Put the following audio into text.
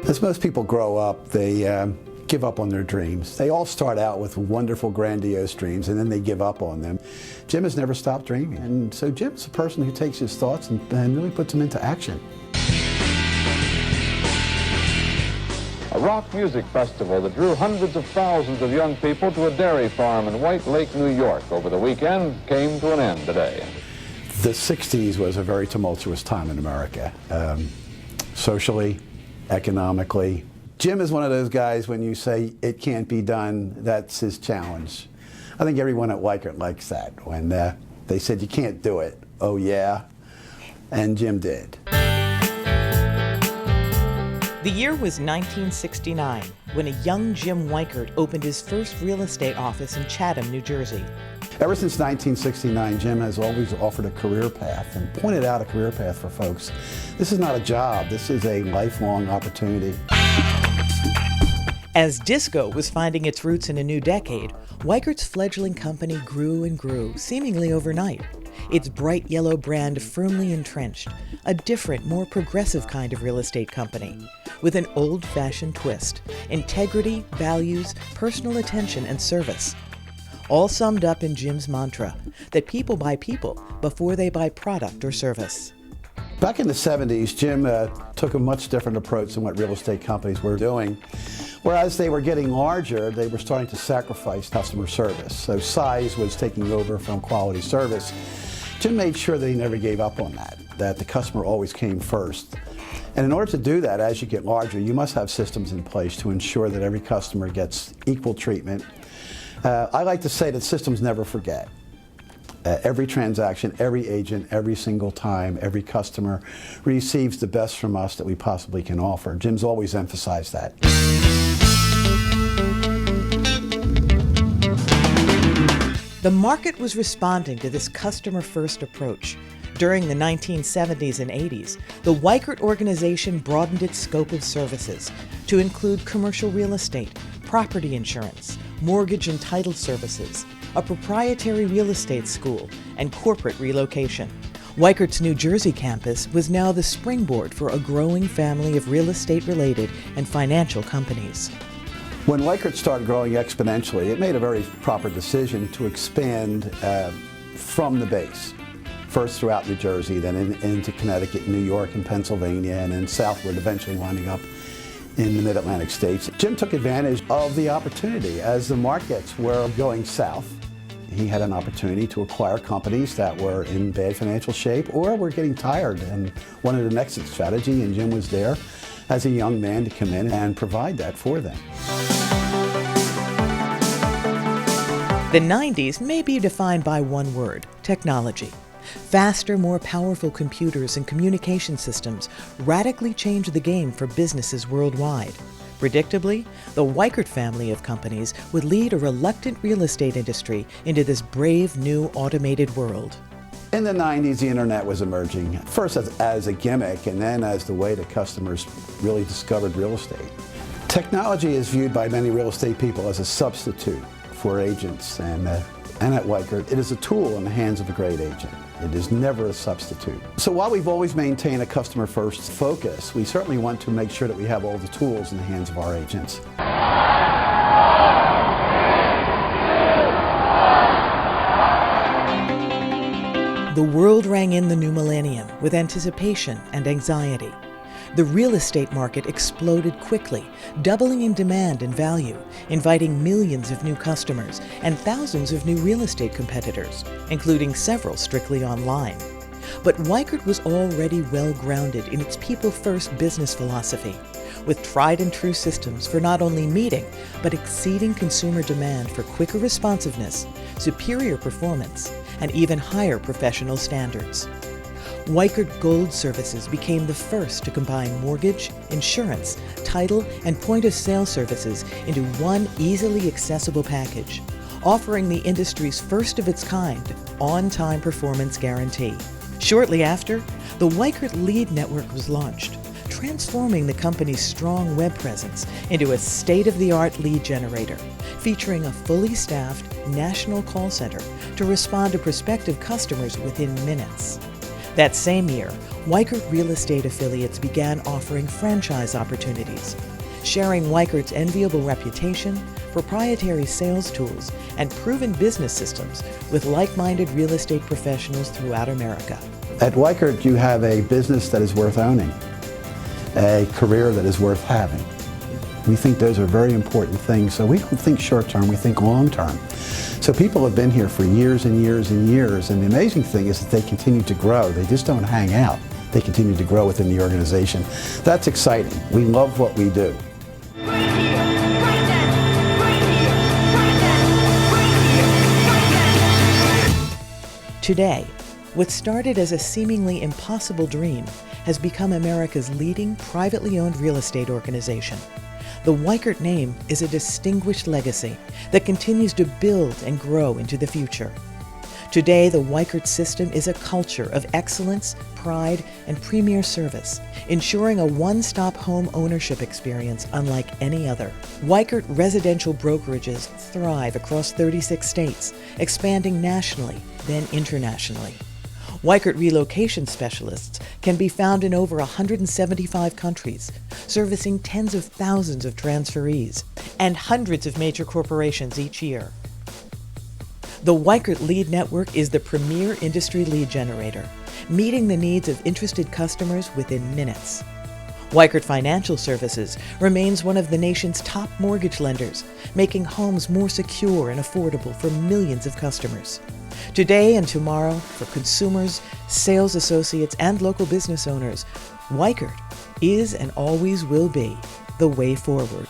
As most people grow up, they give up on their dreams. They all start out with wonderful, grandiose dreams, and then they give up on them. Jim has never stopped dreaming, and so Jim's a person who takes his thoughts and really puts them into action. A rock music festival that drew hundreds of thousands of young people to a dairy farm in White Lake, New York over the weekend came to an end today. The 60s was a very tumultuous time in America, socially, economically. Jim is one of those guys, when you say it can't be done, that's his challenge. I think everyone at Weichert likes that. When they said you can't do it, oh yeah, and Jim did. The year was 1969, when a young Jim Weichert opened his first real estate office in Chatham, New Jersey. Ever since 1969, Jim has always offered a career path and pointed out a career path for folks. This is not a job, this is a lifelong opportunity. As disco was finding its roots in a new decade, Weichert's fledgling company grew and grew, seemingly overnight. Its bright yellow brand firmly entrenched, a different, more progressive kind of real estate company, with an old-fashioned twist: integrity, values, personal attention, and service. All summed up in Jim's mantra, that people buy people before they buy product or service. Back in the 70s, Jim took a much different approach than what real estate companies were doing. Whereas they were getting larger, they were starting to sacrifice customer service. So size was taking over from quality service. Jim made sure that he never gave up on that the customer always came first. And in order to do that, as you get larger, you must have systems in place to ensure that every customer gets equal treatment. I like to say that systems never forget. Every transaction, every agent, every single time, every customer receives the best from us that we possibly can offer. Jim's always emphasized that. The market was responding to this customer-first approach. During the 1970s and 80s, the Weichert organization broadened its scope of services to include commercial real estate, property insurance, mortgage and title services, a proprietary real estate school, and corporate relocation. Weichert's New Jersey campus was now the springboard for a growing family of real estate-related and financial companies. When Weichert started growing exponentially, it made a very proper decision to expand from the base. First throughout New Jersey, then into Connecticut, New York, and Pennsylvania, and then southward, eventually winding up in the mid-Atlantic states. Jim took advantage of the opportunity. As the markets were going south, he had an opportunity to acquire companies that were in bad financial shape or were getting tired and wanted an exit strategy, and Jim was there as a young man to come in and provide that for them. The 90s may be defined by one word: technology. Faster, more powerful computers and communication systems radically changed the game for businesses worldwide. Predictably, the Weichert family of companies would lead a reluctant real estate industry into this brave new automated world. In the 90s, the internet was emerging, first as a gimmick and then as the way that customers really discovered real estate. Technology is viewed by many real estate people as a substitute for agents, and at Weichert, it is a tool in the hands of a great agent. It is never a substitute. So while we've always maintained a customer-first focus, we certainly want to make sure that we have all the tools in the hands of our agents. The world rang in the new millennium with anticipation and anxiety. The real estate market exploded quickly, doubling in demand and value, inviting millions of new customers and thousands of new real estate competitors, including several strictly online. But Weichert was already well-grounded in its people-first business philosophy, with tried-and-true systems for not only meeting, but exceeding consumer demand for quicker responsiveness, superior performance, and even higher professional standards. Weichert Gold Services became the first to combine mortgage, insurance, title, and point-of-sale services into one easily accessible package, offering the industry's first of its kind on-time performance guarantee. Shortly after, the Weichert Lead Network was launched, transforming the company's strong web presence into a state-of-the-art lead generator, featuring a fully staffed national call center to respond to prospective customers within minutes. That same year, Weichert real estate affiliates began offering franchise opportunities, sharing Weichert's enviable reputation, proprietary sales tools, and proven business systems with like-minded real estate professionals throughout America. At Weichert, you have a business that is worth owning, a career that is worth having. We think those are very important things, so we don't think short-term, we think long-term. So people have been here for years and years and years, and the amazing thing is that they continue to grow. They just don't hang out. They continue to grow within the organization. That's exciting. We love what we do. Today, what started as a seemingly impossible dream has become America's leading privately owned real estate organization. The Weichert name is a distinguished legacy that continues to build and grow into the future. Today, the Weichert system is a culture of excellence, pride, and premier service, ensuring a one-stop home ownership experience unlike any other. Weichert residential brokerages thrive across 36 states, expanding nationally, then internationally. Weichert relocation specialists can be found in over 175 countries, servicing tens of thousands of transferees and hundreds of major corporations each year. The Weichert Lead Network is the premier industry lead generator, meeting the needs of interested customers within minutes. Weichert Financial Services remains one of the nation's top mortgage lenders, making homes more secure and affordable for millions of customers. Today and tomorrow, for consumers, sales associates, and local business owners, Weichert is and always will be the way forward.